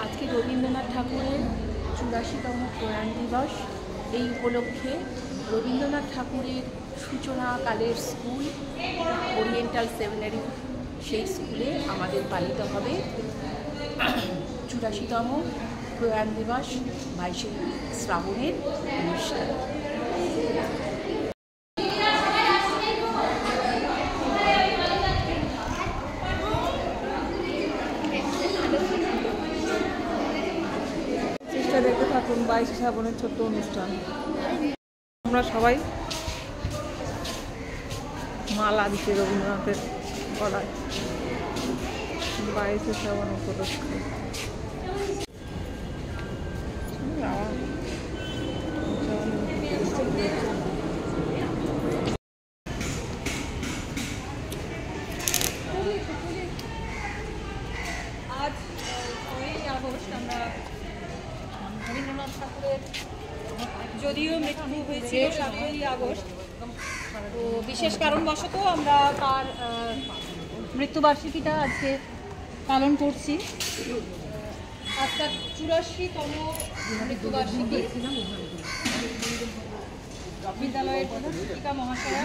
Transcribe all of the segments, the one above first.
আজকে রবীন্দ্রনাথ ঠাকুরের ৮৪তম প্রয়াণ দিবস। এই উপলক্ষে রবীন্দ্রনাথ ঠাকুরের সূচনাকালের স্কুল ওরিয়েন্টাল সেমিনারি, সেই স্কুলে আমাদের পালিত হবে ৮৪তম প্রয়াণ দিবস ২২শে শ্রাবণের অনুষ্ঠান। দেখতে থাকুন ২২শে শ্রাবণের ছোট্ট অনুষ্ঠান। আমরা সবাই মালা দিচ্ছি রবীন্দ্রনাথের গলায় ২২শে শ্রাবণ উপলক্ষে। আজ ৬ই আগস্ট আমরা রবীন্দ্রনাথ ঠাকুরের যদিও মৃত্যু হয়েছিল ৭ই আগস্ট, তো বিশেষ কারণবশত আমরা তার মৃত্যুবার্ষিকীটা আজকে পালন করছি। আজ তার ৮৪তম মৃত্যুবার্ষিকী। বিদ্যালয়ের প্রধান শিক্ষিকা মহাশয়া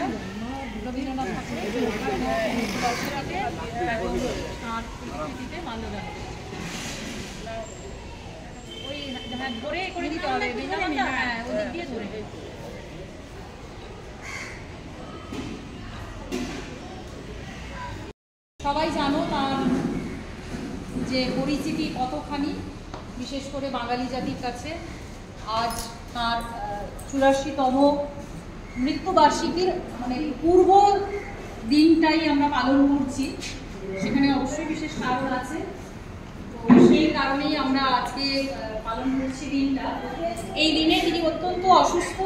রবীন্দ্রনাথ ঠাকুরের মৃত্যুবার্ষিকীতে তাঁর স্মৃতিতে মাল্যদান ওই ধরে করে দিতে হবে, হ্যাঁ ওদিক দিয়ে ধরে। সবাই জানো তার যে পরিচিতি কতখানি, বিশেষ করে বাঙালি জাতির কাছে। আজ তার ৮৪তম মৃত্যুবার্ষিকীর মানে পূর্ব দিনটাই আমরা পালন করছি, সেখানে অবশ্যই বিশেষ কারণ আছে। তো সেই কারণেই আমরা আজকে পালন করছি দিনটা। এই দিনে তিনি অত্যন্ত অসুস্থ,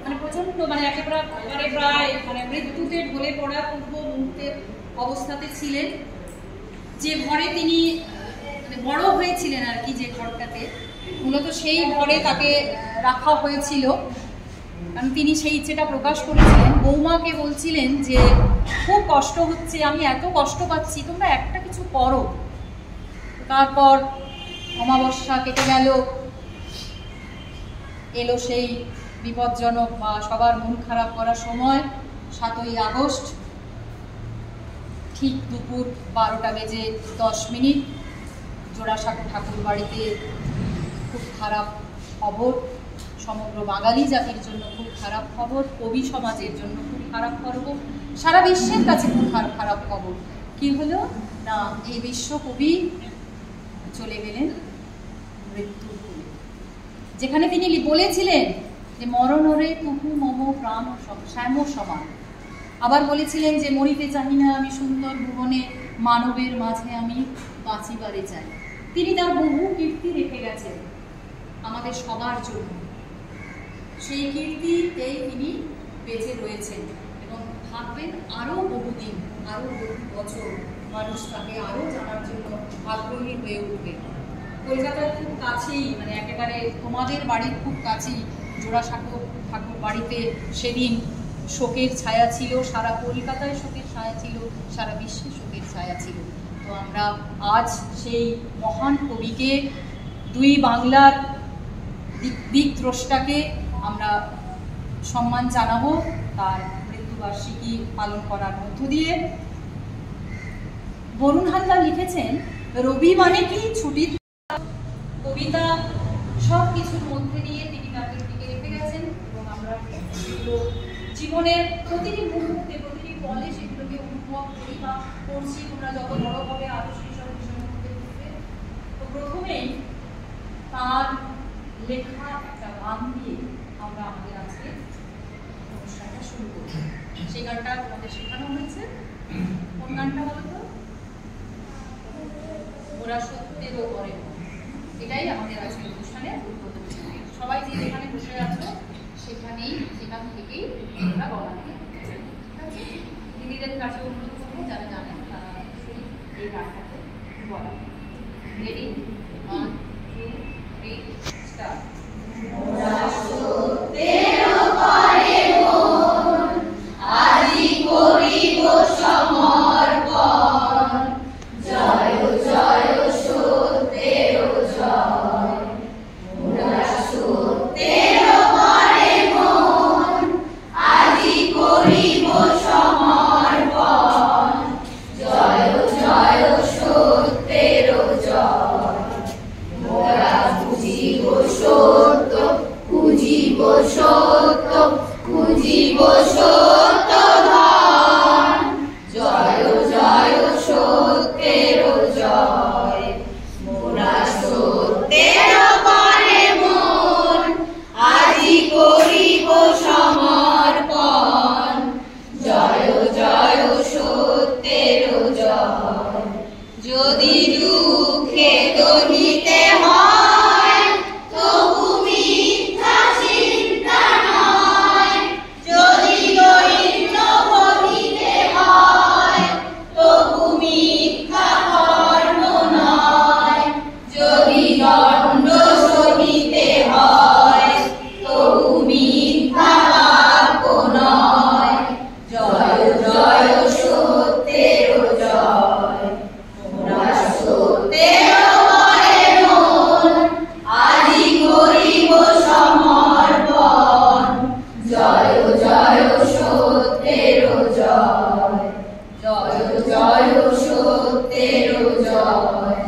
মানে প্রচণ্ড মানে একেবারে প্রায় মানে মৃত্যুতে ঢলে পড়া পূর্ব মুহূর্তের অবস্থাতে ছিলেন। যে ঘরে তিনি মানে বড় হয়েছিলেন আর কি, যে ঘরটাতে মূলত সেই ঘরে তাকে রাখা হয়েছিল, কারণ তিনি সেই ইচ্ছেটা প্রকাশ করেছিলেন। বৌমাকে বলছিলেন যে খুব কষ্ট হচ্ছে, আমি এত কষ্ট পাচ্ছি, তোমরা একটা কিছু করো। তারপর অমাবস্যা কেটে গেল, এলো সেই বিপজ্জনক বা সবার মন খারাপ করার সময় ৭ই আগস্ট, ঠিক দুপুর ১২:১০ জোড়াসাঁকো ঠাকুর বাড়িতে খুব খারাপ খবর, সমগ্র বাঙালি জাতির জন্য খুব খারাপ খবর, কবি সমাজের জন্য খুব খারাপ খবর, সারা বিশ্বের কাছে খুব খারাপ খবর। কি হলো না, এই বিশ্বকবি চলে গেলেন মৃত্যু। যেখানে তিনি বলেছিলেন যে মরণরে তুহু মম প্রাণ শ্যাম সমান, আবার বলেছিলেন যে মরিতে চাহি না আমি সুন্দর ভুবনে, মানবের মাঝে আমি বাঁচিবারে চাই। তিনি তার বহু কীর্তি রেখে গেছেন আমাদের সবার জন্য। সেই কীর্তিতেই তিনি বেঁচে রয়েছেন এবং থাকবেন আরও বহুদিন, আরও বহু বছর। মানুষ তাকে আরও জানার জন্য আগ্রহী হয়ে উঠবে। কলকাতার খুব কাছেই, মানে একেবারে তোমাদের বাড়ির খুব কাছেই জোড়াসাঁকো ঠাকুর বাড়িতে সেদিন শোকের ছায়া ছিল, সারা কলকাতায় শোকের ছায়া ছিল, সারা বিশ্বে শোকের ছায়া ছিল। তো আমরা আজ সেই মহান কবিকে, দুই বাংলার দিকদ্রষ্টাকে আমরা সম্মান জানাবো তার মৃত্যুবার্ষিকী পালন করার মধ্য দিয়ে। বরুণ হালদার লিখেছেন, রবি মানে কি ছুটির কবিতা সব কিছুর মধ্যে দিয়ে তিনি তাকে টিকে রেখে গেছেন এবং আমরা জীবনের প্রতিটি মুহূর্তে প্রতিটি পলে সেগুলোকে অনুভব করি বা করছি। তোমরা যত বড় হবে আরো সেই সব বিষয়ের মধ্যে ঢুকবে। তো প্রথমেই তার লেখা একটা গান দিয়ে আমরা আমাদের আজকে অনুষ্ঠানটা শুরু করি। সেই গানটা তোমাদের শেখানো হয়েছে। কোন গানটা বলতো? ওরা সত্যেরও করে, এটাই আমাদের আজকের অনুষ্ঠানের উদ্বোধন। সবাই যে যেখানে বসে আছো সেখান থেকেই আমরা গলা নিয়ে, ঠিক আছে? দিদিদের কাছে অনুরোধ করবো যারা জানেন তারা এই গানটাকে বলা। রেডি? 1 2 3 স্টার্ট। আজি করিব সমর্পণ, জয় জয় সত্যের জয়। সত্য খুঁজিব সত্য ধন। জয় জয় সত্যের জয়, মোরা সত্যের পরে মন আজি করিব সমর্পণ। জয় জয় সত্যের জয়। যদি দুঃখে দলিতে হয় তবু মিথ্যা চিন্তা নয়। যদি দরিদ্র ভবিতে হয় তবু মিথ্যা কর্ম নয়। যদি দণ্ড সহিতে হয় তবু মিথ্যা বাক্য নয়। জয় জয় সত্যের জয়, মোরা সত্যের পরে মন আজি করিব সমর্পণ। জয় জয় সত্যের জয়, জয় জয় সত্যের জয়,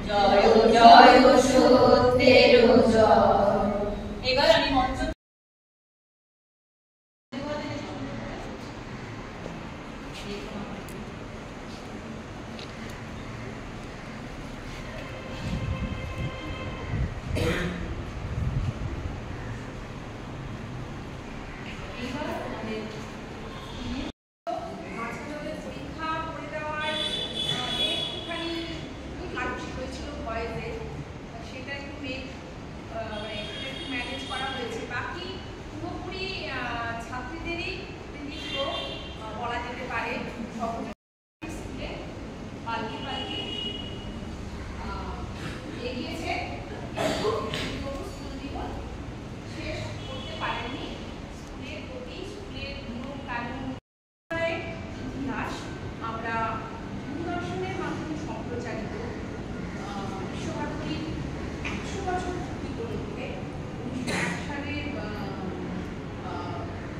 জয় জয় সত্যের জয়। এবার আমি মঞ্চ পরীক্ষা করে দেওয়ার একটুখানি ঘাটতি হয়েছিল ভয়েসে, সেটা একটু ম্যানেজ করা হয়েছে। বাকি পুরোপুরি ছাত্রীদেরই কৃতিত্ব বলা যেতে পারে। সকলে স্কুলে পাল্টে পাল্টে এগিয়েছে, কিন্তু স্কুল জীবন শেষ করতে পারেনি। স্কুলের প্রতি, স্কুলের নিয়ম কানুন, ইতিহাস আমরা দূরদর্শনের মাধ্যমে সম্প্রচারিত বিশ্বভারতীর 100 বছর পূর্তি উপলক্ষে 1901 সালে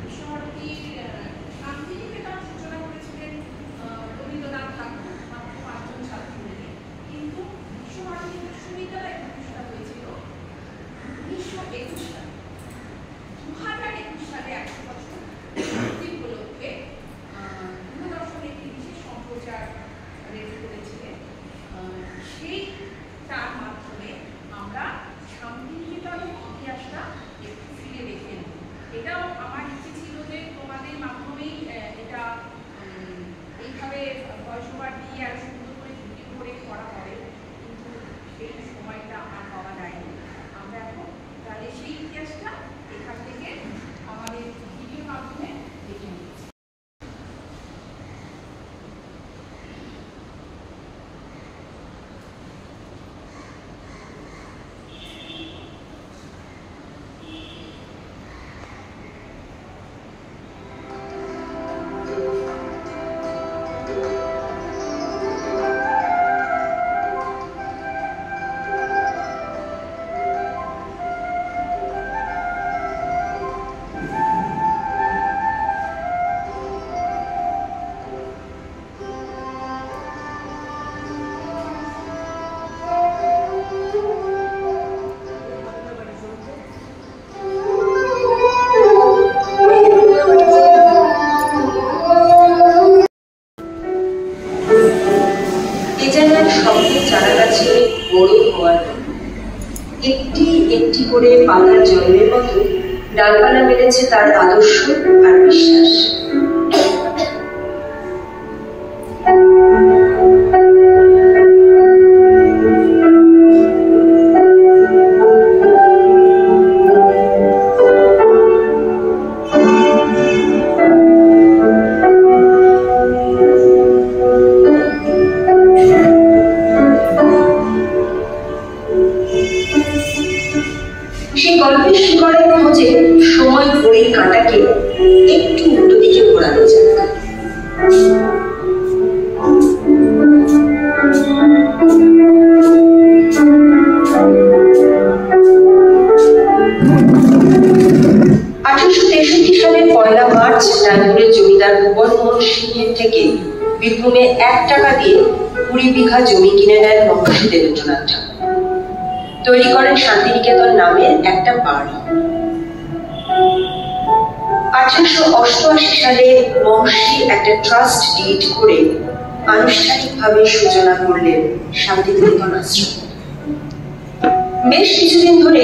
বিশ্বভারতীর শান্তিনিকেতন সূচনা করেছিলেন রবীন্দ্রনাথ ঠাকুর মাত্র 5 জন ছাত্র মিলে। কিন্তু বিশ্বভারতী বিশ্ববিদ্যালয় প্রতিষ্ঠা হয়েছিল 1921 সালে। 2021 সালে 100 বছর পূর্তি উপলক্ষে দূরদর্শন একটি বিশেষ সম্প্রচার রেডি করেছিলেন। সেইটার মাধ্যমে আমরা শান্তিনিকেতনের ইতিহাসটা একটু ফিরে দেখে নেব। এটাও আমার ইচ্ছে ছিল যে তোমাদের মাধ্যমেই এটা এইভাবে ভয়েস ওভার দিয়ে আর সুন্দর করে ভিডিও করে করা হবে, কিন্তু সেই সময়টা আর পাওয়া যায়নি। আমরা এখন তাহলে সেই ইতিহাসটা এখান থেকে আমাদের ভিডিওর মাধ্যমে দেখে নিচ্ছি। একটি একটি করে পাতার জন্মের মতো ডালপালা মেলেছে তার আদর্শ আর বিশ্বাস। সেই গল্পের শিকড়ের খোঁজে সময় ঘড়ির কাঁটাকে একটু উল্টো দিকে ঘোরানো যাক। সালের 1 মার্চ রায়পুরের জমিদার ভুবন মোহন সিংহের থেকে বীরভূমে 1 টাকা দিয়ে 20 বিঘা জমি কিনে নেন মহর্ষি দেবেন্দ্রনাথ ঠাকুর। তৈরি করেন শান্তিনিকেতন নামের একটা বাড়ি। 1888 সালে মহর্ষি একটা ট্রাস্ট ডিড করে আনুষ্ঠানিকভাবে সূচনা করলেন শান্তিনিকেতন আশ্রম। বেশ কিছুদিন ধরে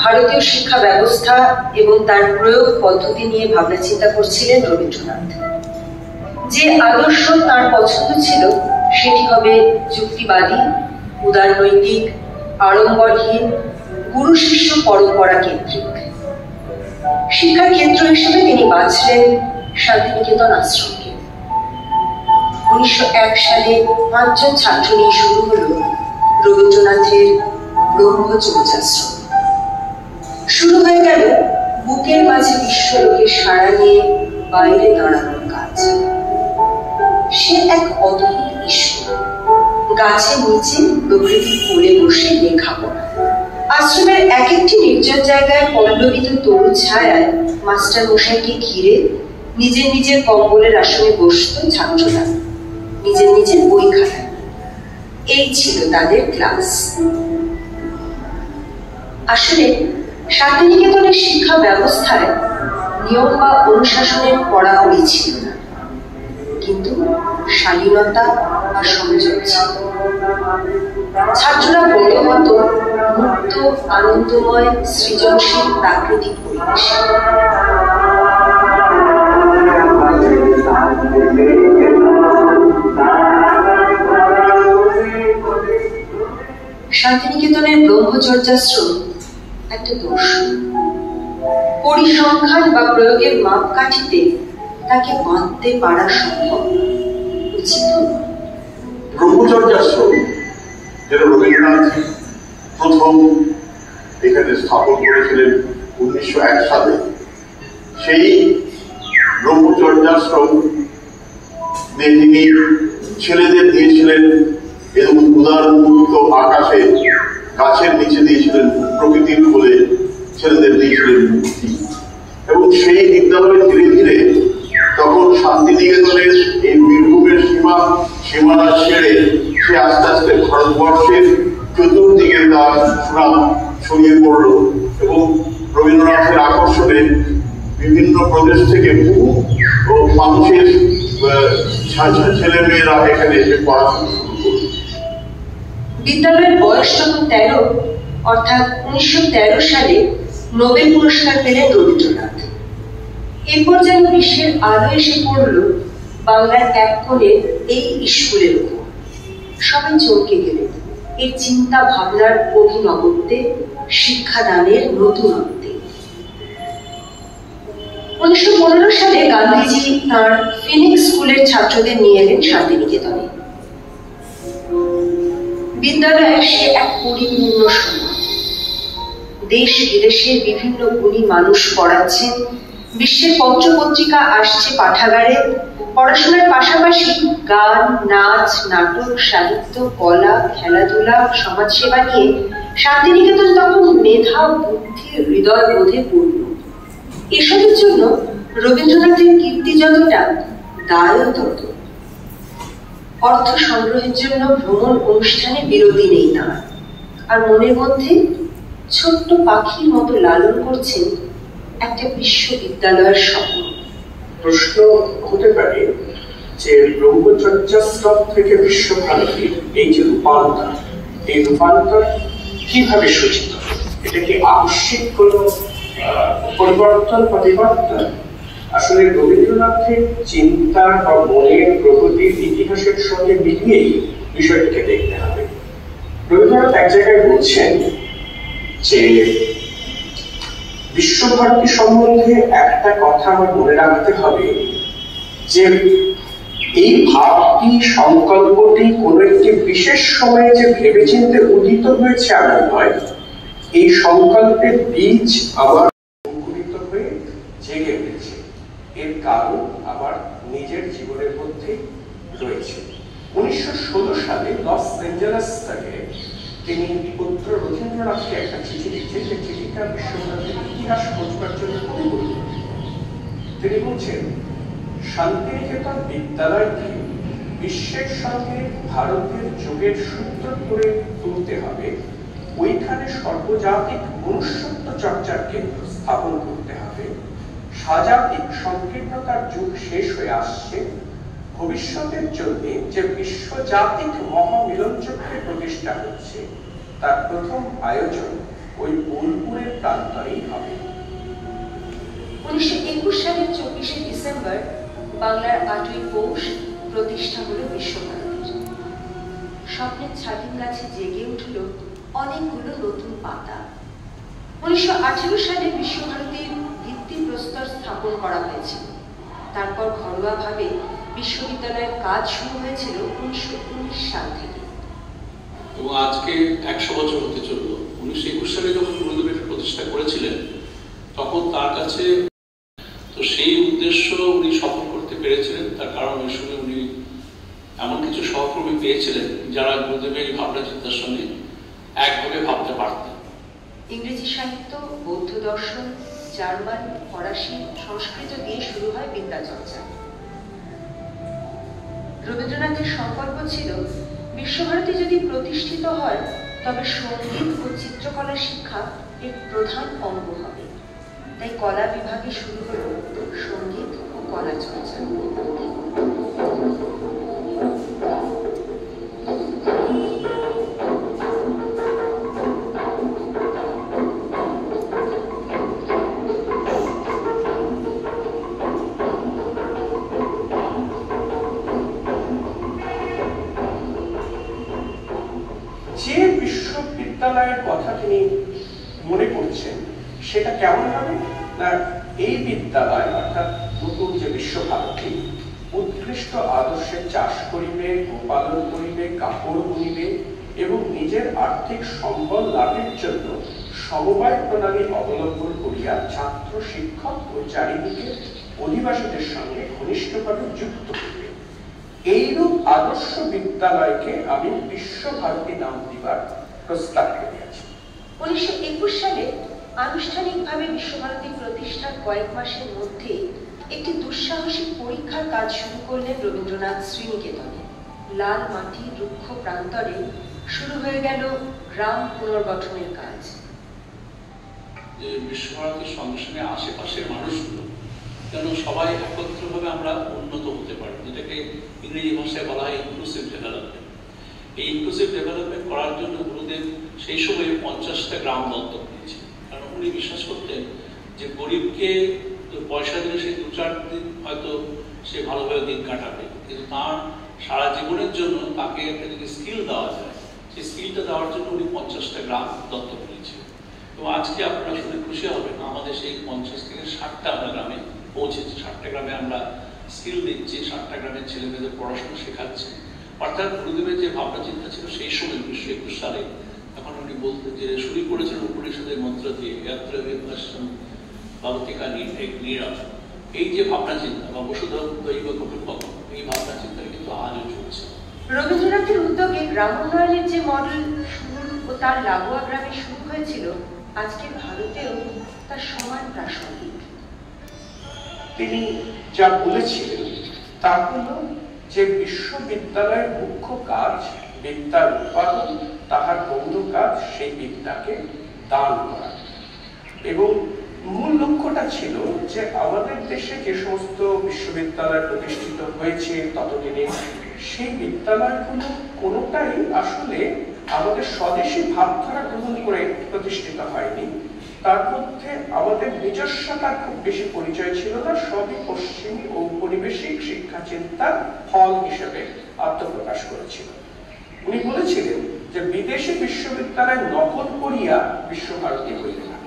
ভারতীয় শিক্ষা ব্যবস্থা এবং তার প্রয়োগ পদ্ধতি নিয়ে ভাবনা চিন্তা করছিলেন রবীন্দ্রনাথ। যে আদর্শ তার পছন্দ ছিল সেটি হবে যুক্তিবাদী, উদারনৈতিক, আড়ম্বরহীন, গুরু শিষ্য পরম্পরা কেন্দ্রিক। শিক্ষার ক্ষেত্র হিসেবে তিনি বাছলেন শান্তিনিকেতন আশ্রমকে। 1901 সালে 5 জন ছাত্র নিয়ে শুরু হল রবীন্দ্রনাথের ব্রহ্মচর্যাশ্রম। শুরু হয়ে গেল বুকের মাঝে বিশ্বলোকের সাড়া নিয়ে বাইরে দাঁড়ানোর কাজ। সে এক অদ্ভুত ঈশ্বর, গাছের নিচে প্রকৃতির কোলে বসে লেখাপড়া। আশ্রমের এক একটি নির্জন জায়গায় পল্লবিত তরু ছায়ায় মাস্টার মশাইকে ঘিরে নিজের নিজের কম্বলের আসনে বসত ছাত্ররা, নিজের নিজের বই খাতা। এই ছিল তাদের ক্লাস। আসলে শান্তিনিকেতনের শিক্ষা ব্যবস্থায় নিয়ম বা অনুশাসনের কড়াকড়ি ছিল না, কিন্তু শালীনতা বা সংযোগ ছিল। ছাত্ররা বড় হতো মুক্ত, আনন্দময়, সৃজনশীল প্রাকৃতিক পরিবেশে। শান্তিনিকেতনের ব্রহ্মচর্যাশ্রম একটা দর্শন। পরিসংখ্যান বা প্রয়োগের মাপকাঠিতে তাকে বাঁধতে পারা সম্ভব উচিত। ব্রহ্মচর্যাশ্রম যেটা রবীন্দ্রনাথ প্রথম এখানে স্থাপন করেছিলেন 1901 সালে, সেই ব্রহ্মচর্যাশ্রম তিনি ছেলেদের দিয়েছিলেন এবং উদারমুক্ত আকাশে, গাছের নিচে দিয়েছিলেন প্রকৃতির কোলে, ছেলেদের দিয়েছিলেন মুক্তি। এবং সেই বিদ্যালয় ধীরে ধীরে তখন শান্তিনিকেতনের এই বীরভূমের সীমানা ছেড়ে সে আস্তে আস্তে ভারতবর্ষের চতুর্দিকে তার সুনাম ছড়িয়ে পড়ল এবং রবীন্দ্রনাথের আকর্ষণে বিভিন্ন প্রদেশ থেকে বহু মানুষের ছেলে মেয়েরা এখানে এসে পড়াশোনা শুরু করল। বিদ্যালয়ের বয়স যখন 13, অর্থাৎ 1913 সালে নোবেল পুরস্কার পেলেন রবীন্দ্রনাথ। এরপর যেন বিশ্বের আলো এসে পড়ল বাংলার এক কোণে এই স্কুলের উপর। সবাই চমকে গেলেন এর চিন্তা ভাবনার অভিনবত্বে, শিক্ষাদানের নতুনত্বে। 1915 সালে গান্ধীজি তাঁর ফিনিক্স স্কুলের ছাত্রদের নিয়ে এলেন শান্তিনিকেতনে। বিদ্যালয়ে সে এক পরিপূর্ণ সময়। দেশ বিদেশের বিভিন্ন গুণী মানুষ পড়াচ্ছেন, বিশ্বের পত্র পত্রিকা আসছে পাঠাগারে। পড়াশোনার পাশাপাশি গান, নাচ, নাটক, সাহিত্য, কলা, খেলাধুলা, সমাজসেবা নিয়ে শান্তিনিকেতন তখন মেধা, বুদ্ধি, হৃদয় বোধে পূর্ণ। এসবের জন্য রবীন্দ্রনাথের কীর্তি যতটা, দায়ও তত। অর্থ সংগ্রহের জন্য ভ্রমণ অনুষ্ঠানে বিরতি নেই তাঁর, আর মনের মধ্যে ছোট্ট পাখির মতো লালন করছেন একটা বিশ্ববিদ্যালয়ের স্বপ্ন। প্রশ্ন হতে পারে যে ব্রহ্মচর্যাশ্রম থেকে বিশ্বভারতীর এই যে রূপান্তর, এই রূপান্তর কিভাবে সূচিত? এটা কি আকস্মিক কোনো পরিবর্তন বা বিবর্তন? আসলে রবীন্দ্রনাথের চিন্তা বা মনের প্রগতির ইতিহাসের সঙ্গে মিলিয়েই বিষয়টিকে দেখতে হবে। রবীন্দ্রনাথ এক জায়গায় বলছেন যে বিশ্বভারতী সম্বন্ধে একটা কথা আমার মনে রাখতে হবে যে এই ভাবটি, সংকল্পটি কোনো একটি বিশেষ সময়ে যে ভেবেচিন্তে উদিত হয়েছে এমন নয়। এই সংকল্পের বীজ আবার অঙ্কুরিত হয়ে জেগে উঠেছে। এর কারণ আবার নিজের জীবনের মধ্যে রয়েছে। 1916 সালে লস অ্যাঞ্জেলেস থেকে তিনি পুত্র রবীন্দ্রনাথকে একটা চিঠি লিখছেন। সেই চিঠিটা বিশ্বভারতীর ইতিহাস খোঁজবার জন্য খুবই গুরুত্বপূর্ণ। তিনি বলছেন, শান্তিনিকেতন বিদ্যালয়কে বিশ্বের সঙ্গে ভারতের যোগের সূত্র করে তুলতে হবে। ওইখানে সর্বজাতিক মনুষ্যত্ব চর্চার কেন্দ্র স্থাপন করতে হবে। সাজাতিক সংকীর্ণতার যুগ শেষ হয়ে আসছে, ভবিষ্যতের জন্য যে বিশ্বজাতিক মহামিলনচক্রের প্রতিষ্ঠা হচ্ছে তার প্রথম আয়োজন ওই বোলপুরের প্রান্তরেই হবে। 1921 সালের 24শে ডিসেম্বর বাংলার 8ই পৌষ প্রতিষ্ঠা হলো বিশ্বভারতীর। স্বপ্নের ছাতিম গাছে জেগে উঠল অনেকগুলো নতুন পাতা। 1918 সালে বিশ্বভারতীর ভিত্তিপ্রস্তর স্থাপন করা হয়েছিল। তারপর ঘরোয়াভাবে বিশ্ববিদ্যালয়ের কাজ শুরু হয়েছিল 1919 সাল থেকে। এবং আজকে 100 বছর হতে চলল। 1921 সালে যখন গুরুদেব এটা প্রতিষ্ঠা করেছিলেন তখন তার কাছে তো সেই উদ্দেশ্য উনি সফল করতে পেরেছিলেন। তার কারণ ওই সময় উনি এমন কিছু সহকর্মী পেয়েছিলেন যারা গুরুদেবের ভাবনা চিন্তার সঙ্গে একভাবে ভাবতে পারতেন। ইংরেজি সাহিত্য, বৌদ্ধ দর্শন, জার্মান, ফরাসি, সংস্কৃত দিয়ে শুরু হয় বিদ্যাচর্চা। রবীন্দ্রনাথের সংকল্প ছিল বিশ্বভারতী যদি প্রতিষ্ঠিত হয় তবে সঙ্গীত ও চিত্রকলা শিক্ষা এর প্রধান অঙ্গ হবে। তাই কলা বিভাগে শুরু হল সঙ্গীত ও কলা চর্চা। যে বিশ্ববিদ্যালয়ের কথা তিনি মনে করছেন সেটা কেমন হবে না, এই বিদ্যালয় অর্থাৎ নতুন যে বিশ্বভারতী উৎকৃষ্ট আদর্শে চাষ করিবে, গোপালন করিবে, কাপড় বুনিবে এবং নিজের আর্থিক সম্বল লাভের জন্য সমবায় প্রণালী অবলম্বন করিয়া ছাত্র, শিক্ষক ও চারিদিকে অধিবাসীদের সঙ্গে ঘনিষ্ঠভাবে যুক্ত করবে। এইরূপ আদর্শ বিদ্যালয়কে আমি বিশ্বভারতী নাম দিবার প্রস্তাব করিয়াছি। 1921 সালে আনুষ্ঠানিকভাবে বিশ্বভারতী প্রতিষ্ঠার কয়েক মাসের মধ্যে একটি দুঃসাহসিক পরীক্ষার কাজ শুরু করলেন রবীন্দ্রনাথ শ্রীনিকেতনে। লাল মাটি, রুক্ষ প্রান্তরে শুরু হয়ে গেল গ্রাম পুনর্গঠনের কাজ। বিশ্বভারতীর সঙ্গে সঙ্গে আশেপাশের মানুষগুলো যেন সবাই একত্রভাবে আমরা উন্নত হতে পারি, যেটাকে ইংরেজি ভাষায় বলা হয় ইনক্লুসিভ ডেভেলপমেন্ট। এই ইনক্লুসিভ ডেভেলপমেন্ট করার জন্য গুরুদেব সেই সময় 50টা গ্রাম দত্তক নিয়েছেন। কারণ উনি বিশ্বাস করতেন যে গরিবকে পয়সা দিলে সে 2-4 দিন হয়তো সে ভালোভাবে দিন কাটাবে, কিন্তু তার সারা জীবনের জন্য তাকে একটা যদি স্কিল দেওয়া যায়, সেই স্কিলটা দেওয়ার জন্য উনি 50টা গ্রাম দত্তক নিয়েছেন। এবং আজকে আপনারা শুনে খুশি হবেন, আমাদের সেই 50 থেকে 60টা আমরা গ্রামে পৌঁছেছি। 60টা গ্রামে আমরা স্কিল দিচ্ছি, 60টা গ্রামের ছেলেমেয়েদের পড়াশোনা শেখাচ্ছি। অর্থাৎ গুরুদেবের যে ভাবনা চিন্তা ছিল সেই সময় 1921 সালে, তখন উনি বলতেন যে শুরু করেছেন উপনিষদের মন্ত্র দিয়ে এই যে ভাবনা চিন্তা বা বসুধৈব কুটুম্বকম, এই ভাবনা চিন্তা কিন্তু আজও চলছে। রবীন্দ্রনাথের উদ্যোগে গ্রাম উন্নয়নের যে মডেল শুরু ও তার লাগোয়া গ্রামে শুরু হয়েছিল, আজকের ভারতেও তার সমান প্রাসঙ্গিক। তিনি যা বলেছিলেন তা হল যে বিশ্ববিদ্যালয়ের মুখ্য কাজ বিদ্যার উৎপাদন, তাহার গৌণ কাজ সেই বিদ্যাকে দান করা। এবং মূল লক্ষ্যটা ছিল যে আমাদের দেশে যে সমস্ত বিশ্ববিদ্যালয় প্রতিষ্ঠিত হয়েছে ততদিনে সেই বিদ্যালয়গুলো কোনোটাই আসলে আমাদের স্বদেশী ভাবধারা গ্রহণ করে প্রতিষ্ঠিত হয়নি। তার মধ্যে আমাদের নিজস্বতার খুব বেশি পরিচয় ছিল না, সবই পশ্চিমী ও উপনিবেশিক শিক্ষা চিন্তার ফল হিসেবে আত্মপ্রকাশ করেছিল। উনি বলেছিলেন যে বিদেশি বিশ্ববিদ্যালয় নকল করিয়া বিশ্বভারতী হইল না।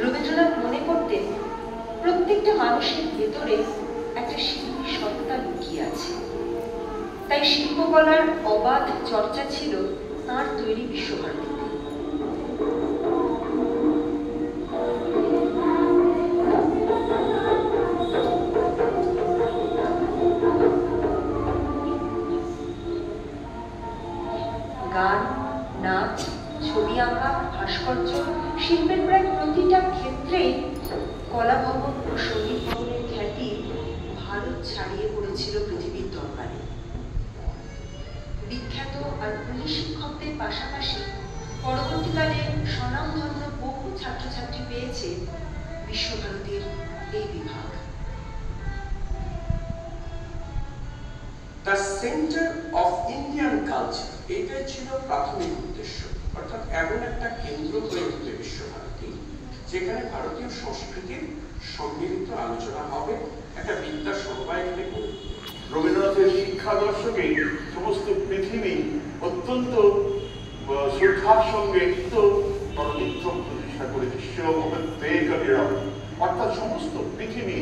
রবীন্দ্রনাথ মনে করতেন প্রত্যেকটা মানুষের ভেতরে একটা শিল্পী সত্তা লুকিয়ে আছে। তাই শিল্পকলার অবাধ চর্চা ছিল তাঁর তৈরি বিশ্বভারতীতে। গান, নাচ, ছবি আঁকা, ভাস্কর্য, শিল্পের প্রায় প্রতিটা ক্ষেত্রেই কলা ভবন ও সঙ্গীত ভবনের খ্যাতি ভারত ছাড়িয়ে পড়েছিল পৃথিবীর দরবারে। বিখ্যাত আর গুণী শিক্ষকদের পাশাপাশি পরবর্তীকালে স্বনামধন্য বহু ছাত্রছাত্রী পেয়েছে বিশ্বভারতীর এই বিভাগ। The centre of Indian culture, এটাই ছিল প্রাথমিক উদ্দেশ্য, অর্থাৎ এমন একটা কেন্দ্র হয়ে উঠবে বিশ্বভারতী যেখানে ভারতীয় সংস্কৃতির সম্মিলিত আলোচনা হবে, একটা বিদ্যা সমবায় এখানে গড়ে উঠবে। রবীন্দ্রনাথের শিক্ষা দর্শকে সমস্ত পৃথিবী অত্যন্ত শ্রদ্ধার সঙ্গে পরমিত্র প্রতিষ্ঠা করেছে, অর্থাৎ সমস্ত পৃথিবী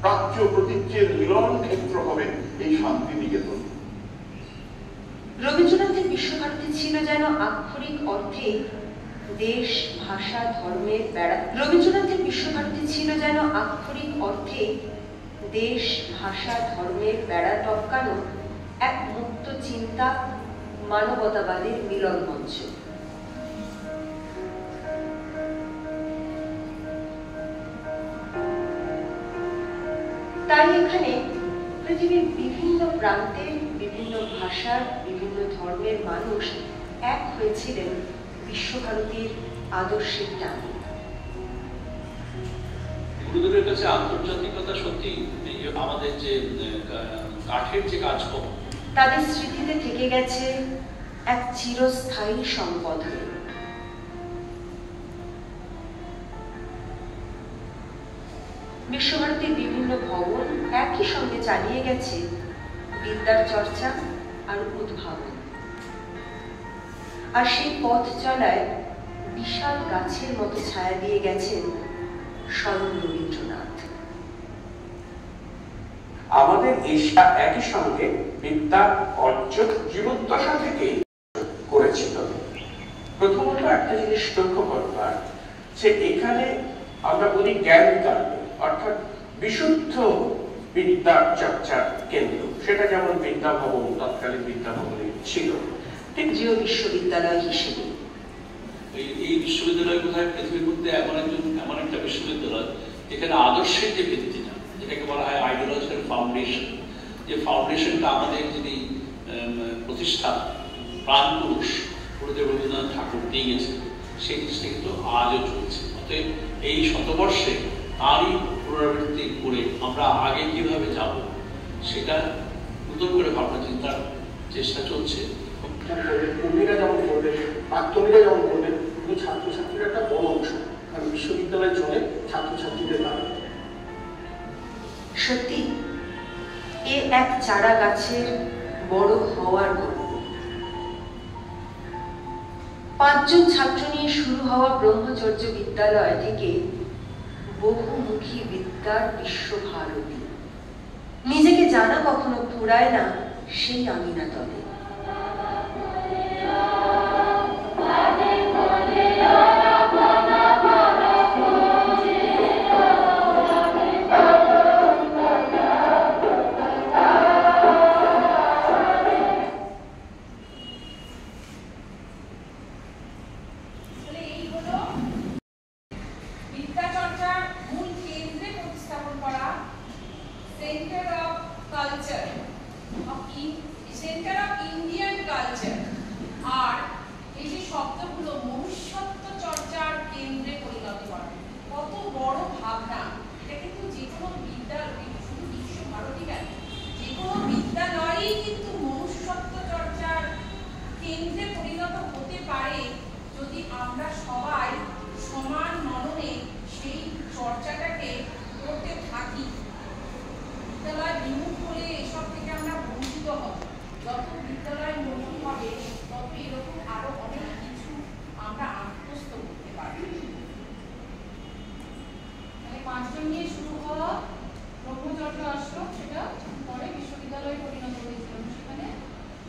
প্রাচ্য প্রতীচ্যের মিলন ক্ষেত্র হবে এই শান্তিনিকেতন। রবীন্দ্রনাথের বিশ্বভারতী ছিল যেন আক্ষরিক অর্থে দেশ, ভাষা, ধর্মের বেড়া। রবীন্দ্রনাথের বিশ্বভারতী ছিল যেন আক্ষরিক অর্থে দেশ, ভাষা, ধর্মের বেড়া টপকানো এক মুক্ত চিন্তা, মানবতাবাদের মিলন মঞ্চ। তাই এখানে পৃথিবীর বিভিন্ন প্রান্তের, বিভিন্ন ভাষার, বিভিন্ন ধর্মের মানুষ এক হয়েছিলেন বিশ্বভারতীর আদর্শের টানে। গুরুদেবের কাছে আন্তর্জাতিকতা সত্যি আমাদের যে কাঠের যে কাজকর্ম, তাদের স্মৃতিতে থেকে গেছে এক চিরস্থায়ী সম্পদ হয়ে। বিশ্বভারতীর বিভিন্ন ভবন একই সঙ্গে চালিয়ে গেছে বিদ্যার চর্চা আর উদ্ভাবন। আর সেই পথ চলায় বিশাল গাছের মতো ছায়া দিয়ে গেছেন স্বয়ং রবীন্দ্রনাথ। আমাদের এশিয়া একই সঙ্গে বিদ্যা অর্জন জীবদ্দশা থেকে করেছিল। প্রথমত একটা জিনিস লক্ষ্য করবার যে এখানে আমরা বলি জ্ঞান কাণ্ড, অর্থাৎ বিশুদ্ধ বিদ্যা চর্চার কেন্দ্র, সেটা যেমন বিদ্যা ভবন তৎকালীন বিদ্যা ভবনে ছিল, ঠিক জিও বিশ্ববিদ্যালয় হিসেবে এই বিশ্ববিদ্যালয় বোধহয় পৃথিবীর মধ্যে এমন একটা বিশ্ববিদ্যালয় যেখানে আদর্শের যে ভিত্তিটা, যেটাকে বলা হয় আইডিওলজিক্যাল ফাউন্ডেশন, যে ফাউন্ডেশনটা আমাদের যিনি প্রতিষ্ঠা প্রাণপুরুষ গুরুদেব রবীন্দ্রনাথ ঠাকুর দিয়ে গেছেন, সেই জিনিসটা কিন্তু আজও চলছে। অতএব এই শতবর্ষে তারই পুনরাবৃত্তি করে আমরা আগে কিভাবে যাব সেটা নতুন করে ভাবনা চিন্তার চেষ্টা চলছে। কর্মীরা যেমন করবেন, প্রাক্তনীরা যেমন করবেন, কিন্তু ছাত্রছাত্রীর একটা বড় অংশ, কারণ বিশ্ববিদ্যালয় চলে ছাত্রছাত্রীদের দ্বারা। সত্যি এ এক চারা গাছের বড় হওয়ার গল্প। 5 জন ছাত্র নিয়ে শুরু হওয়া ব্রহ্মচর্য বিদ্যালয় থেকে বহুমুখী বিদ্যার বিশ্বভারতী। নিজেকে জানা কখনো ফুরায় না সেই আমিনা তলে। সেন্টার অফ ইন্ডিয়ান কালচার, আর এই যে শব্দগুলো মনুষ্যত্ব চর্চার কেন্দ্রে পরিণত করা, কত বড় ভাবনা। এটা কিন্তু যে কোনো বিদ্যালয়, শুধু বিশ্বভারতী কেন, যে কোনো বিদ্যালয়েই কিন্তু মনুষ্যত্ব চর্চার কেন্দ্রে পরিণত হতে পারে যদি আমরা সবাই সমান মননে সেই চর্চাটাকে করতে থাকি। বিদ্যালয় বিমুখ হলে এসব থেকে আমরা বঞ্চিত হব। যত বিদ্যালয় মুখী হবে তত এরকম আরো অনেক কিছু আমরা আত্মস্থ করতে পারি। মানে 5 জন নিয়ে শুরু হওয়া ব্রহ্মচর্য আশ্রম, সেটা পরে বিশ্ববিদ্যালয়ে পরিণত হয়েছিল। সেখানে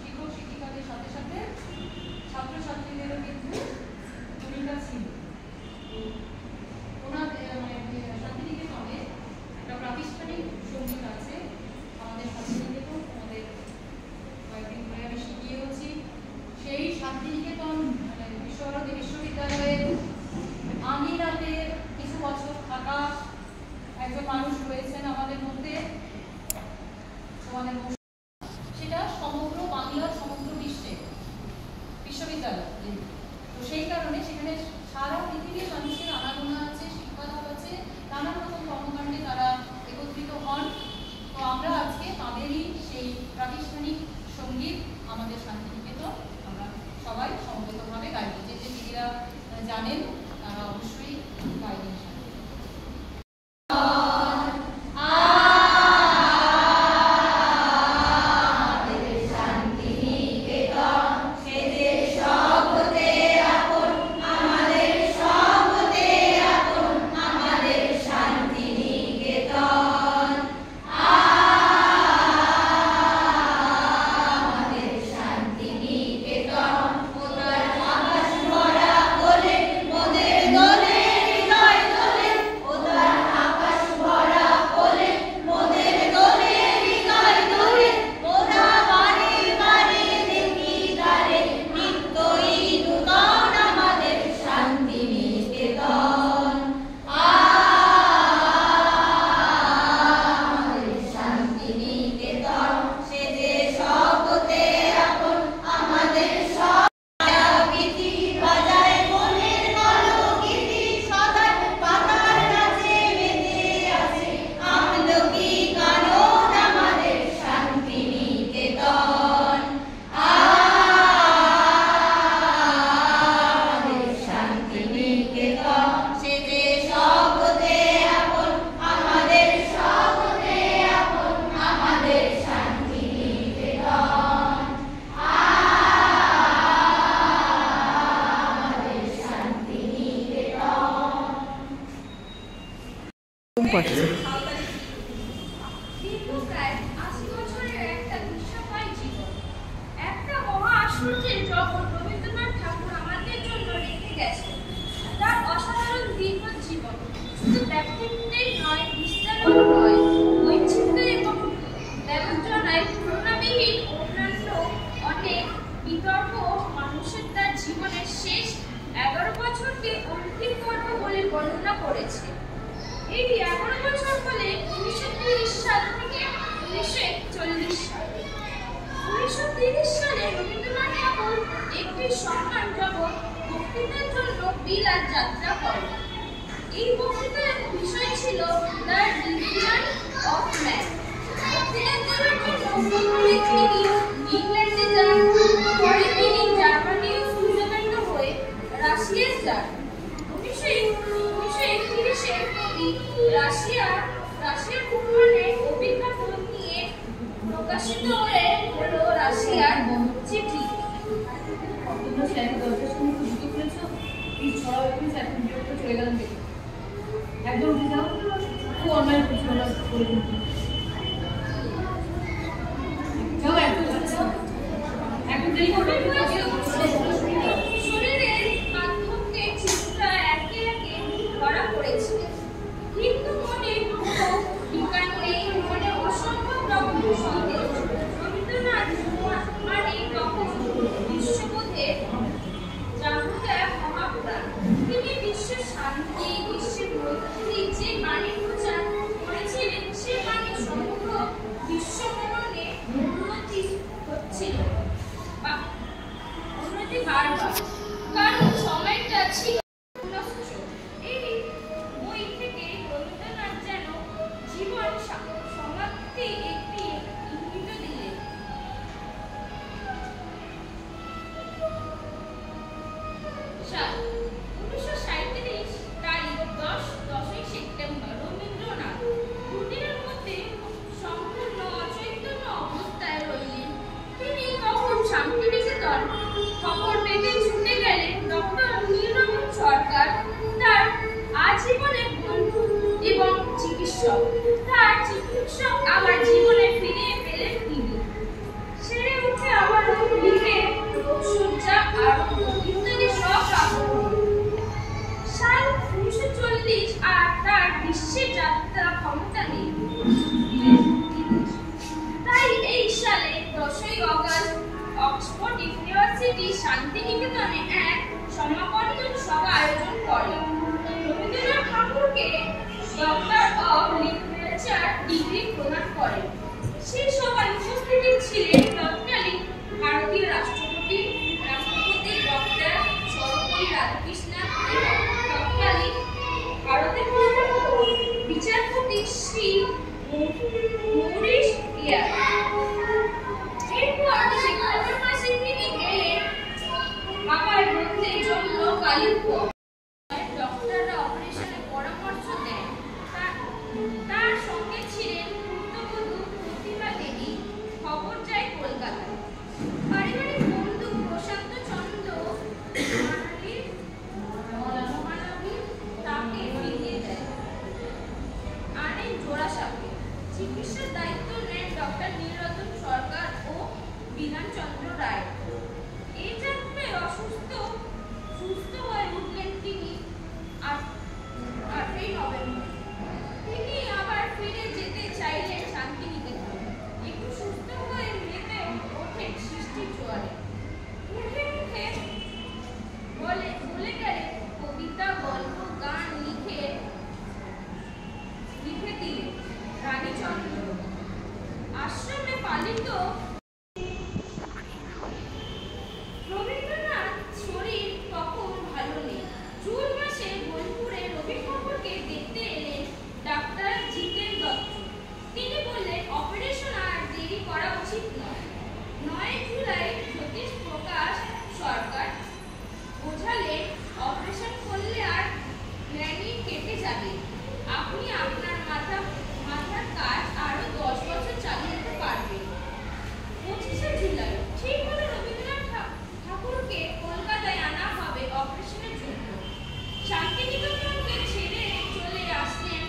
শিক্ষক শিক্ষিকাদের সাথে সাথে ছাত্রছাত্রীদেরও কিন্তু ভূমিকা ছিল। ওনাদের শান্তিনিকেতনে একটা প্রাতিষ্ঠানিক সঙ্গীত আছে, আমাদের শান্তিনিকেতন, আমাদের কয়েকদিন ধরে আমি শিখিয়ে হচ্ছি। সেই শান্তিনিকেতন বিশ্বভারতী বিশ্ববিদ্যালয়ের আঙিনাতে কিছু বছর থাকা একজন মানুষ রয়েছেন আমাদের মধ্যে, সেটা সমগ্র বাংলার, সমগ্র বিশ্বে বিশ্ববিদ্যালয়। তো সেই কারণে সেখানে সারা পৃথিবীর মানুষের আনাগোনা আছে, শিক্ষালাভ আছে, নানা পারছে। রবীন্দ্রনাথ ঠাকুর আমাদের জন্য রেখে গেছে তার অসাধারণ দীর্ঘ জীবন। শুধু ব্যক্তিত্বেই নয়, বিস্তারও নয়, বৈচিত্র্য এবং ব্যবস্থায় তুলনাবিহীন অন্যান্য অনেক বিতর্ক মানুষের তার জীবনের শেষ 11 বছরকে অন্তিম পর্ব বলে বর্ণনা করেছে। এই 11 বছর বলে 1930 সাল থেকে 1941 সাল। 1930 সালে রবীন্দ্রনাথ ঠাকুর একটি সম্মান জগৎ বক্তৃতার জন্য বিলাত যাত্রা করেন। এই বক্তৃতার বিষয় ছিল দ্য রিলিজিয়ন অফ ম্যান। বক্তৃতা দেওয়ার জন্য প্রথমে তিনি ইংল্যান্ডে যান, পরে তিনি জার্মানি ও সুইজারল্যান্ড হয়ে রাশিয়ায় যান। 1931-এ তিনি রাশিয়ার উত্থানে অভিজ্ঞতা নিয়ে প্রকাশিত হলো রাশিয়ার চিঠি। শরীরের পার্থক্যে চিত্র একে একে ধরা পড়েছে, কিন্তু মনে কোনো বিকার নেই, মনে অসম্ভব রকম সন্দেহ। রবীন্দ্রনাথ মানে তখন বিশ্ববোধের জাগ্রত এক মহাপুরাণ। তিনি বিশ্বের শান্তি, বিশ্বের মৈত্রী যে বাণী প্রচার করেছিলেন, সে বাণী সমগ্র বিশ্ব মননে উন্নতি হচ্ছিল, উন্নতি বারবার, কারণ সময়টা ছিল নষ্ট। এই বই থেকে রবীন্দ্রনাথ যেন জীবন সমাপ্তি একটি ইঙ্গিত দিলেন। সাল 1937 তারিখ 10ই সেপ্টেম্বর। রবীন্দ্রনাথ দুদিনের মধ্যে সম্পূর্ণ অচৈতন্য অবস্থায় রইলেন। তিনি তখন শান্তিনিকেতন খবর পেতে ছুটে গেলেন। ডক্টর নীলরতন সরকার তার আজীবনের বন্ধু এবং চিকিৎসক। তার চিকিৎসক আবার জীবনে ফিরিয়ে পেলেন তিনি। সেরে উঠে আবার লিখে রোগশয্যা আরম্ভ ইত্যাদি সব সাল 1940 আর তার বিশ্বে যাত্রা ক্ষমতা নেই। তাই এই সালে 10ই আগস্ট অক্সফোর্ড ইউনিভার্সিটি শান্তিনিকেতনে এক সমাবর্তন সভা আয়োজন করে। রবীন্দ্রনাথ ঠাকুরকে ডক্টর অফ লিটারেচার ডিগ্রি প্রদান করেন। সেই সভায় উপস্থিত ছিলেন তৎকালীন ভারতীয় রাষ্ট্রপতি ডক্টর সর্বপল্লী রাধাকৃষ্ণন এবং তৎকালীন ভারতের বিচারপতি শ্রী মরিস ইয়ার। এরপর সেপ্টেম্বর মাসে তিনি গেলেন বাবার মধ্যে জন্য কালিম্পং। ডক্টররা অপারেশনের পরামর্শ দেন। তার সঙ্গে ছিলেন পুত্রবধূ প্রতিভা দেবী। খবর যায় কলকাতায়। পারিবারিক বন্ধু প্রশান্ত চন্দ্র মহানবী তাকে ফিরিয়ে দেয়, আনেন জোড়াসাঁকো। চিকিৎসার দায়িত্ব নেন ডক্টর নীলরতন সরকার ও বিধানচন্দ্র রায়। এই যাত্রায় সুস্থ হয়ে উঠলেন তিনি 8ই নভেম্বর। তিনি আবার ফিরে যেতে চাইলেন শান্তিনিকেতন। একটু সুস্থ হয়ে মেতে ওঠেন সৃষ্টির জোয়ারে। মুখে মুখে বলে গেলেন কবিতা, গল্প, গান লিখে দিলেন রানীচন্দ্র। আশ্রমে পালিত রবীন্দ্রনাথ শরীর তখন ভালো নেই। জুন মাসে বোলপুরে রবি ঠাকুরকে দেখতে এলেন ডাক্তার জিতেন দত্ত। তিনি বললেন অপারেশন আর দেরি করা উচিত নয়। 9 জুলাই জ্যোতিষ প্রকাশ সরকার বোঝালেন অপারেশন করলে আর ম্যানি কেটে যাবে। আপনি আপনার মাথার কাজ আরো 10 বছর চালিয়ে যেতে পারবেন। 25শে জুলাই ঠিক হলো রবীন্দ্রনাথ ঠাকুরকে কলকাতায় আনা হবে অপারেশনের জন্য। শান্তিনিকেতনকে ছেড়ে চলে আসলেন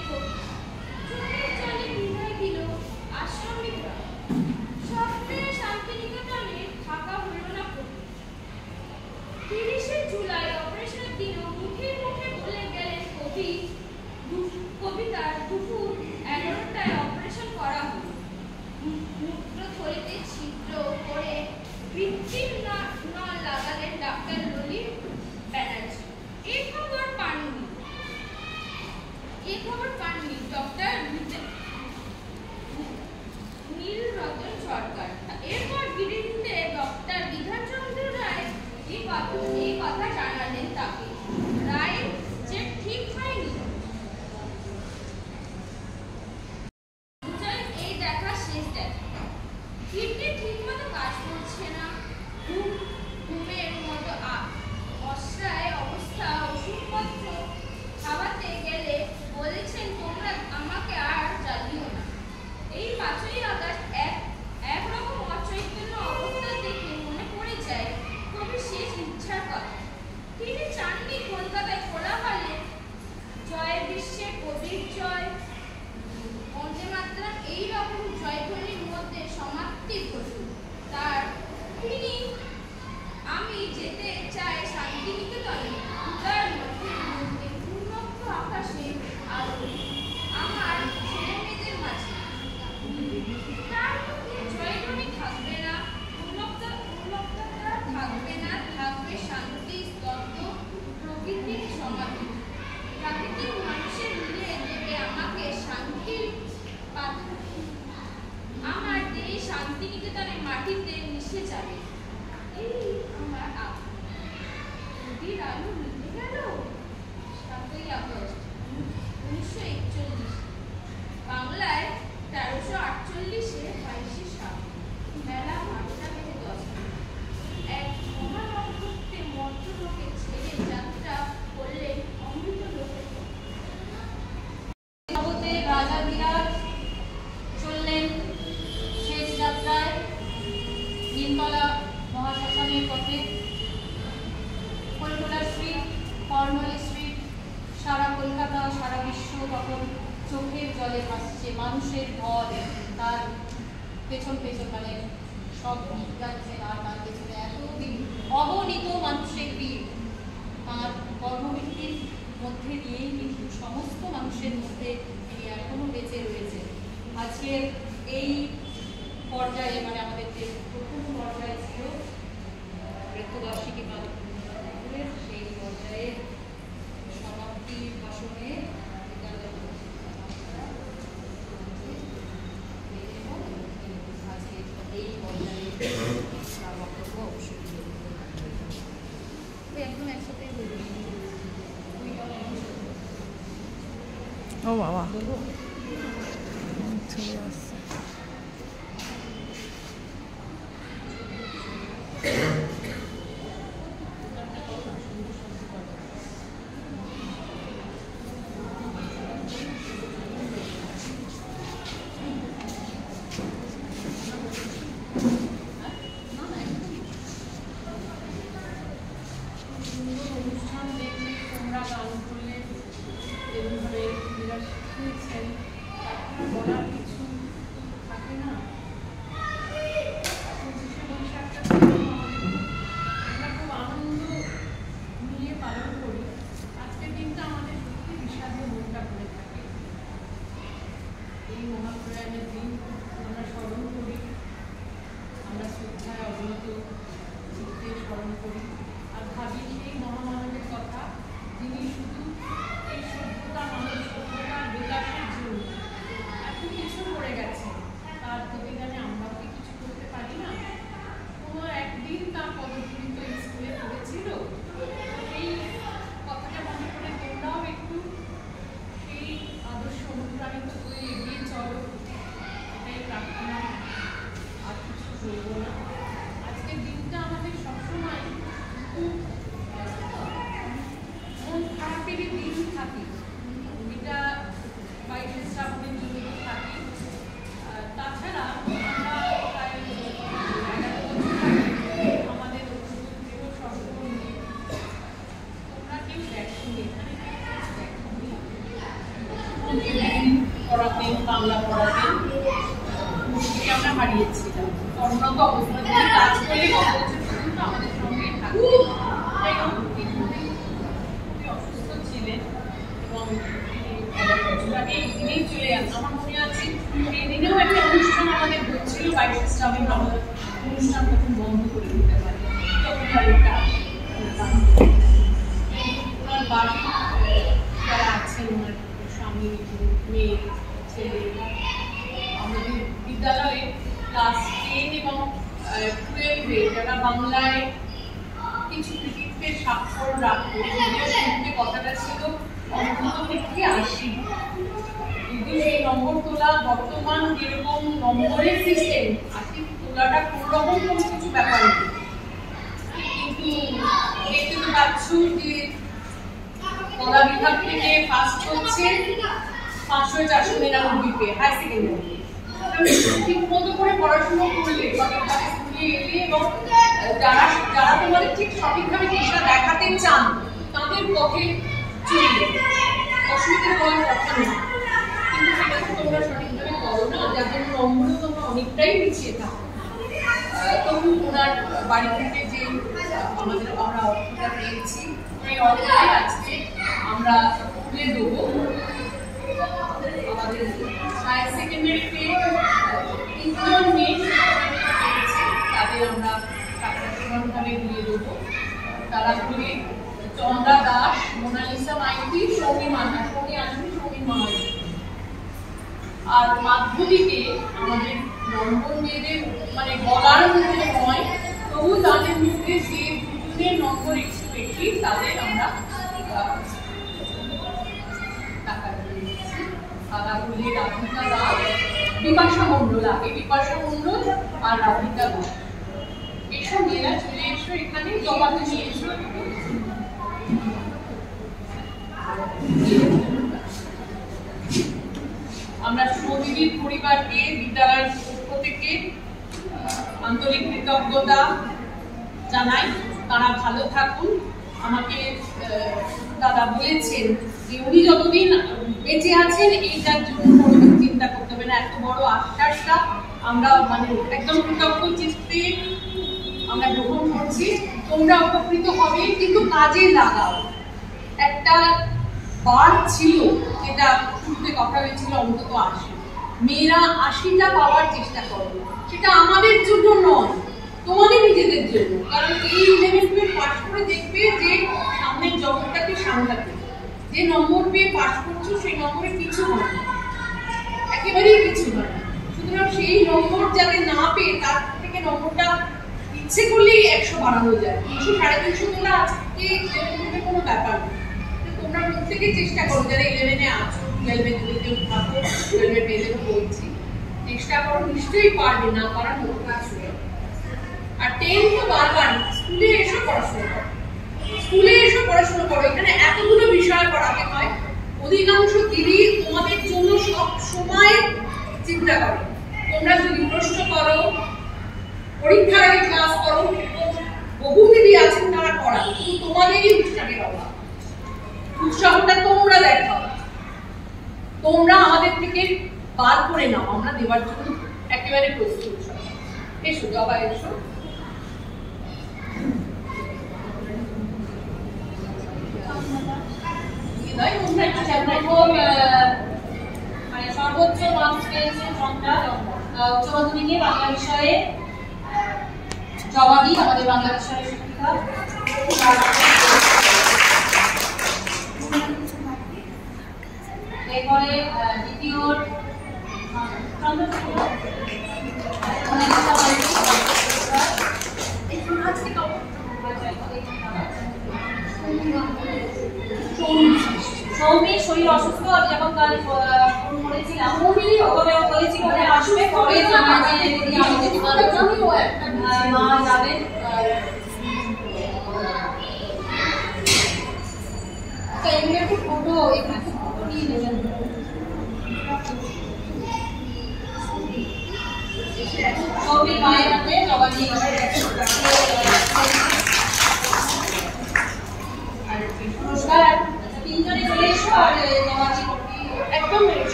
মাটিতে মিশে যাবে। এই আমার নদীর আলো নিভে গেল 7ই আগস্ট 1941। বাংলায় 1348-এ 22শে শ্রাবণ বেলা 12টা বেজে 10 মিনিট এক মহানক্ষত্রে মর্তলোকে ছেড়ে যাত্রা করলেন অমৃত লোকের জগতে রাজা বিরাট চললেন শেষ যাত্রায় নিমতলা মহাশ্মশানের পথে। কলকাতা স্ট্রিট, কর্নওয়ালি স্ট্রিট, সারা কলকাতা সারা বিশ্ব তখন চোখের জলে ভাসছে, মানুষের ঢল তার পেছন পেছন, মানে সব যাচ্ছে আর তার পেছনে এতদিন অগণিত মানুষের ভিড়। তার কর্মবৃত্তির মধ্যে দিয়েই কিন্তু সমস্ত মানুষের মধ্যে তিনি এখনো বেঁচে রয়েছে। আজকের এই পর্যায়ে, মানে আমাদের যে প্রথম পর্যায়ে ছিল বৃদ্ধবার্ষিকী পালন, সেই পর্যায়ে সমাপ্তি ভাষণে এই পর্যায়ে বক্তব্য অবশ্যই একদম একসাথে ও বাবা চলে আসছে। অনুষ্ঠান দেখলে তোমরা গান করলে এভাবে বিরাট শিখিয়েছেন, তারপরে বলার কিছু থাকে না। 25শে বৈশাখটা আমরা খুব আনন্দ নিয়ে পালন করি। আজকের দিনটা আমাদের সত্যি বিষাদে মনটা ভরে থাকে। এই মহাপ্রয়াণের দিন আমরা স্মরণ করি, আমরা শ্রদ্ধায় অবনত চিত্তে স্মরণ করি আর ভাবি সেই মহামানবের কথা, যিনি শুধু এই সভ্যতা, মানব সভ্যতার বিকাশের জন্য এত কিছু করে গেছেন। তার প্রতিদানে আমরাও কি কিছু করতে পারি না? কোনো একদিন তার পদধূলিত স্কুলে পড়েছিল, সেই কথাটা মনে করে তোমরাও একটু সেই আদর্শ অনুপ্রাণিত করে এগিয়ে চলো, এটাই প্রার্থনা, আর কিছু বলবো না। আজকের দিনটা আমাদের সবসময় খুব মন খারাপেরই দিন থাকে। এটা 22শে শ্রাবণের জন্য থাকি। তাছাড়া আমরা প্রায় 11 বছর আগে আমাদের অভিযোগেরও সর্বমূল নিয়ে তোমরা কেউ দেখনি, এখানে পড়াতেন, বাংলা পড়াতেন, আমরা হারিয়েছিলাম। কর্মরত অবস্থায় কাজ করলে কত বছর পর্যন্ত আমাদের সঙ্গে থাকতেন। তাই খুবই অসুস্থ ছিলেন এবং বছর আগে এই দিনেই চলে আসেন। আমার মনে আছে এই দিনেও একটা অনুষ্ঠান আমাদের হচ্ছিল 22শে শ্রাবণ, আমরা অনুষ্ঠান তখন বন্ধ করে দিতে পারি, তখন একটা ওনার বাড়ি যারা আছেন, ওনার স্বামী, মেয়ে, ছেলে, আমাদের বিদ্যালয়ে ক্লাস 10 এবং 12-এ যারা বাংলায় কিছু কৃতিত্বের স্বাক্ষর রাখতো, কথাটা ছিল অন্তত থেকে 80। যদিও সেই নম্বর তোলা বর্তমান যেরকম নম্বরের সিস্টেম, 80 তোলাটা কোনোরকম কোনো কিছু ব্যাপার নেই, কিন্তু দেখতে তো পাচ্ছ যে কলা বিভাগ থেকে ফার্স্ট হচ্ছে 500-400 মেরানব্বইতে হাই সেকেন্ডারি। ঠিক মতো করে পড়াশোনা করলে স্কুলে এলে এবং যারা যারা তোমাদের ঠিক সঠিকভাবে দিশা দেখাতে চান তাদের পথে চললে অসুবিধা হওয়ার কথা না, কিন্তু সেটা তো তোমরা সঠিকভাবে করো না, যার জন্য নম্বরও তোমরা অনেকটাই পিছিয়ে থাকো। তখন ওনার বাড়ি থেকে যে আমরা অর্থটা পেয়েছি, সেই অর্থটাই আজকে আমরা তুলে দেবো। আমাদের হায়ার সেকেন্ডারিতে 3জন মেয়ে পেয়েছে, তাদের আমরা টাকা সমানভাবে দিয়ে দেবো। তারা হলে চন্দ্রা দাস, মোনালিসা মাইতি, সৌমি মাহাতি। আর মাধ্যমিকে আমাদের নম্বর মেয়েদের মানে বলার মতো নয়, তবু তাদের মধ্যে যে দুজনের নম্বর একটু বেশি তাদের আমরা টাকা দিয়েছি। আলাগুলি রাধিকা দাস, বিপাশা মণ্ডল, আগে বিপাশা মণ্ডল আর রাধিকা দাস। এসব মেয়েরা চলে এসো, এখানে জমাতে নিয়ে এসো। আমরা সুমদিদির পরিবারকে বিদ্যালয়ের পক্ষ থেকে আন্তরিক কৃতজ্ঞতা জানাই। তারা ভালো থাকুন। আমাকে দাদা বলেছেন যে উনি যতদিন বেঁচে আছেন এইটার জন্য কোনোদিন চিন্তা করতে হবে না। এত বড় আশ্বাসটা আমরা মানে একদম কৃতজ্ঞ চিত্তে আমরা গ্রহণ করছি। তোমরা উপকৃত হবে, কিন্তু কাজে লাগাও। একটা বার ছিল যেটা শুরুতে কথা হয়েছিল অন্তত ৮০, মেয়েরা ৮০টা পাওয়ার চেষ্টা করো। সেটা আমাদের জন্য নয়, তোমাদের নিজেদের জন্য। কারণ এই 11 পাস করে দেখবে যে সামনের জগৎটাকে সামলাতে, যে নম্বর পেয়ে পাস করছো সেই নম্বরে কিছু হয় না, একেবারেই কিছু হয় না। সুতরাং সেই নম্বর যাতে না পেয়ে তার থেকে নম্বরটা ইচ্ছে করলেই 100 বাড়ানো যায়। 300 350 তোলা আজকে কোনো ব্যাপার না। তোমরা প্রত্যেকে চেষ্টা করো, যারা 11-এ আছো, 12-এ যদি কেউ থাকো, 12-এর মেয়েদেরও বলছি, চেষ্টা করো, নিশ্চয়ই পারবে, না পারার মতো কিছু। আর 10 তো বারবার স্কুলে এসে পড়াশোনা করো, স্কুলে এসে পড়াশোনা করো। এখানে এতগুলো বিষয় পড়াতে হয়। অধিকাংশ দিদি তোমাদের জন্য সব সময় চিন্তা করো। তোমরা যদি প্রশ্ন করো, পরীক্ষার আগে ক্লাস করো, বহু দিদি আছেন তারা পড়ান, কিন্তু তোমাদেরই উৎসাহের অভাব। উৎসাহটা তোমরা দেখাও, তোমরা আমাদের থেকে বার করে নাও, আমরা দেওয়ার জন্য একেবারে প্রস্তুত। এসো জবা, এসো। মানে সর্বোচ্চ মার্কস পেয়েছে সংখ্যা উচ্চ মাধ্যমিকে বাংলা বিষয়ে জবাদি, আমাদের বাংলা বিষয়ের শিক্ষিকা। এরপরে দ্বিতীয় সৌমির শরীর অসুস্থ, যখন কাল ফোন করেছিলাম বলেছিল আসবে পরে মা যাবেন। ফটো নিয়ে নেবেন। সৌমির মায়ের হাতে জবানি পুরস্কার। তিনজনে চলে এসো আর জবানি একদম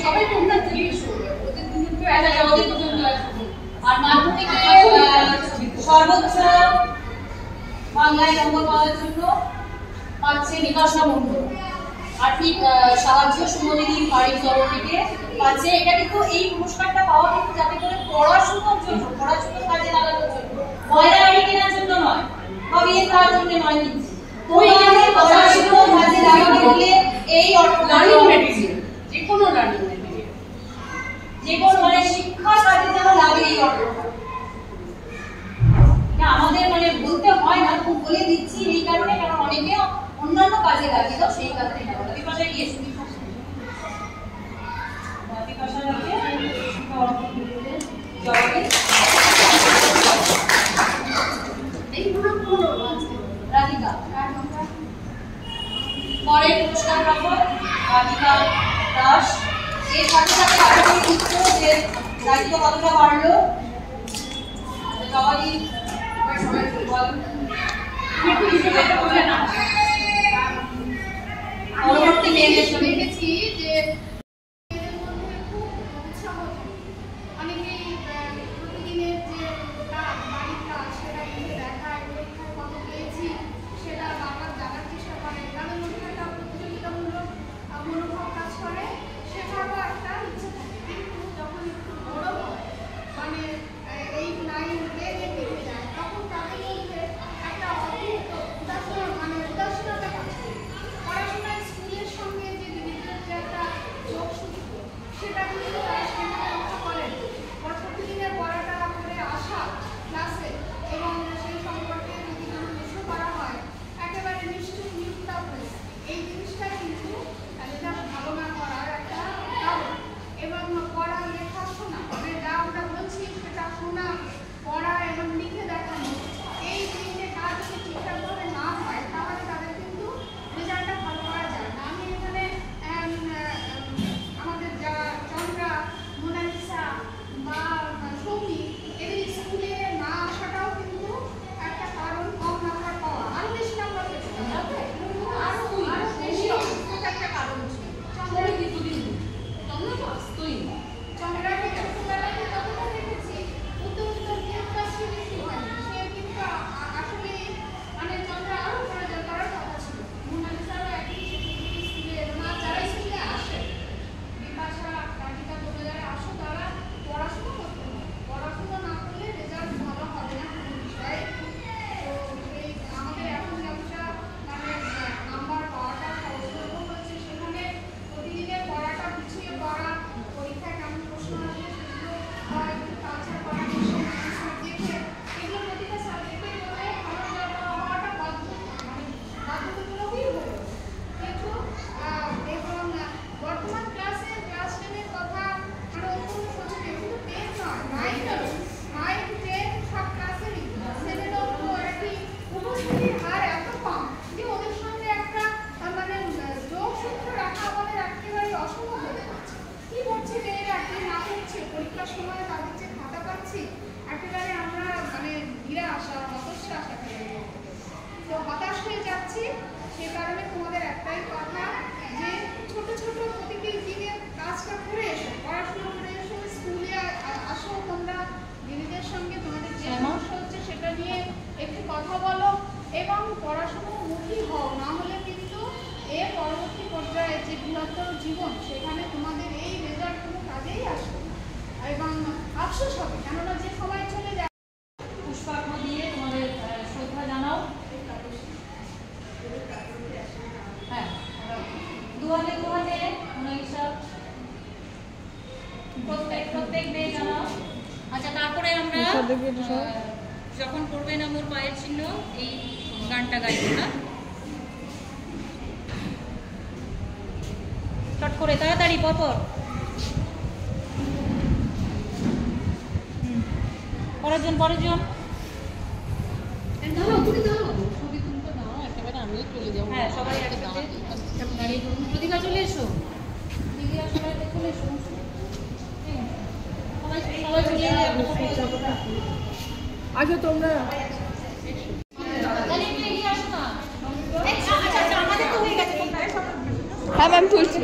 সবাই তোমরা চলে এসো। আর মাধ্যমিকে সর্বোচ্চ বাংলায় নম্বর পাওয়ার জন্য পাচ্ছে বিকাশা মণ্ডল। আর্থিক সাহায্য সুমদিদির বাড়ির তরফ থেকে পাচ্ছে। এটা কিন্তু এই পুরস্কারটা পাওয়া কিন্তু যাতে করে পড়াশোনার জন্য, পড়াশোনার কাজে লাগানোর জন্য, ময়লা গাড়ি কেনার জন্য নয়, বা বিয়ে করার জন্য নয়। কিন্তু তোমাদের পড়াশোনার কাজে লাগানো হলে এই অর্থ যে কোনো লার্নিং মেটেরিয়াল, যে কোনো মানে শিক্ষার কাজে যেন লাগে এই অর্থটা। আমাদের মানে বলতে হয় না, খুব বলে দিচ্ছি এই কারণে, কারণ অনেকে অন্যান্য কাজে লাগে, তো সেই কারণে বিপাশা গিয়ে বিপাশা রাধিকা পরে পুরস্কার প্রাপক রাধিকা দাস। এর সাথে সাথে আরো দিচ্ছ যে দায়িত্ব কতটা বাড়লো। জবানি পরবর্তী মেয়েদের দেখেছি যে প্রতিদিনের যে কাজ, বাড়ির কাজ, সেটা কিন্তু দেখায়, পরীক্ষায় কত পেয়েছি সেটা বারবার জানার চেষ্টা করে। তাদের মধ্যে একটা প্রতিযোগিতামূলক মনোভাব কাজ করে, শেখারও একটা ইচ্ছে থাকে। কিন্তু যখন একটু বড় হয়, মানে 8, 9, 10 এর দিকে যায়, তখন তাদের মধ্যে একটা অদ্ভুত উদাসীন মূলত জীবন, সেখানে তোমাদের এই রেজাল্ট কোনো কাজেই আসবে না এবং আফসোস হবে, কেননা যে সময় চলে যায়। পুষ্পার্ঘ দিয়ে তোমাদের শ্রদ্ধা জানাও। হ্যাঁ, দুহাতে মনালিসা প্রত্যেক মেয়ে জানাও। আচ্ছা, তারপরে আমরা যখন করবে না মোর পায়ের চিহ্ন এই গানটা গাইব না, চট করে তাড়াতাড়ি পরপর। পরের জন হ্যাঁ, সবাই একসাথে দাঁড়িয়ে করুন। প্রতিভা চলে এসো, দিদিরা সবাই চলে এসো, সবাই চলে আচ্ছা তোমরা হ্যাঁ ম্যাম তুলছি।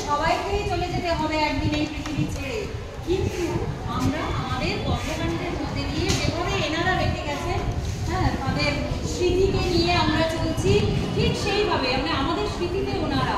সবাইকেই চলে যেতে হবে একদিন এই পৃথিবী ছেড়ে, কিন্তু আমরা আমাদের কর্মকাণ্ডের মধ্যে দিয়ে যেভাবে এনারা রেখে গেছেন, হ্যাঁ, তাদের স্মৃতিকে নিয়ে আমরা চলছি, ঠিক সেইভাবে আমরা আমাদের স্মৃতিতে ওনারা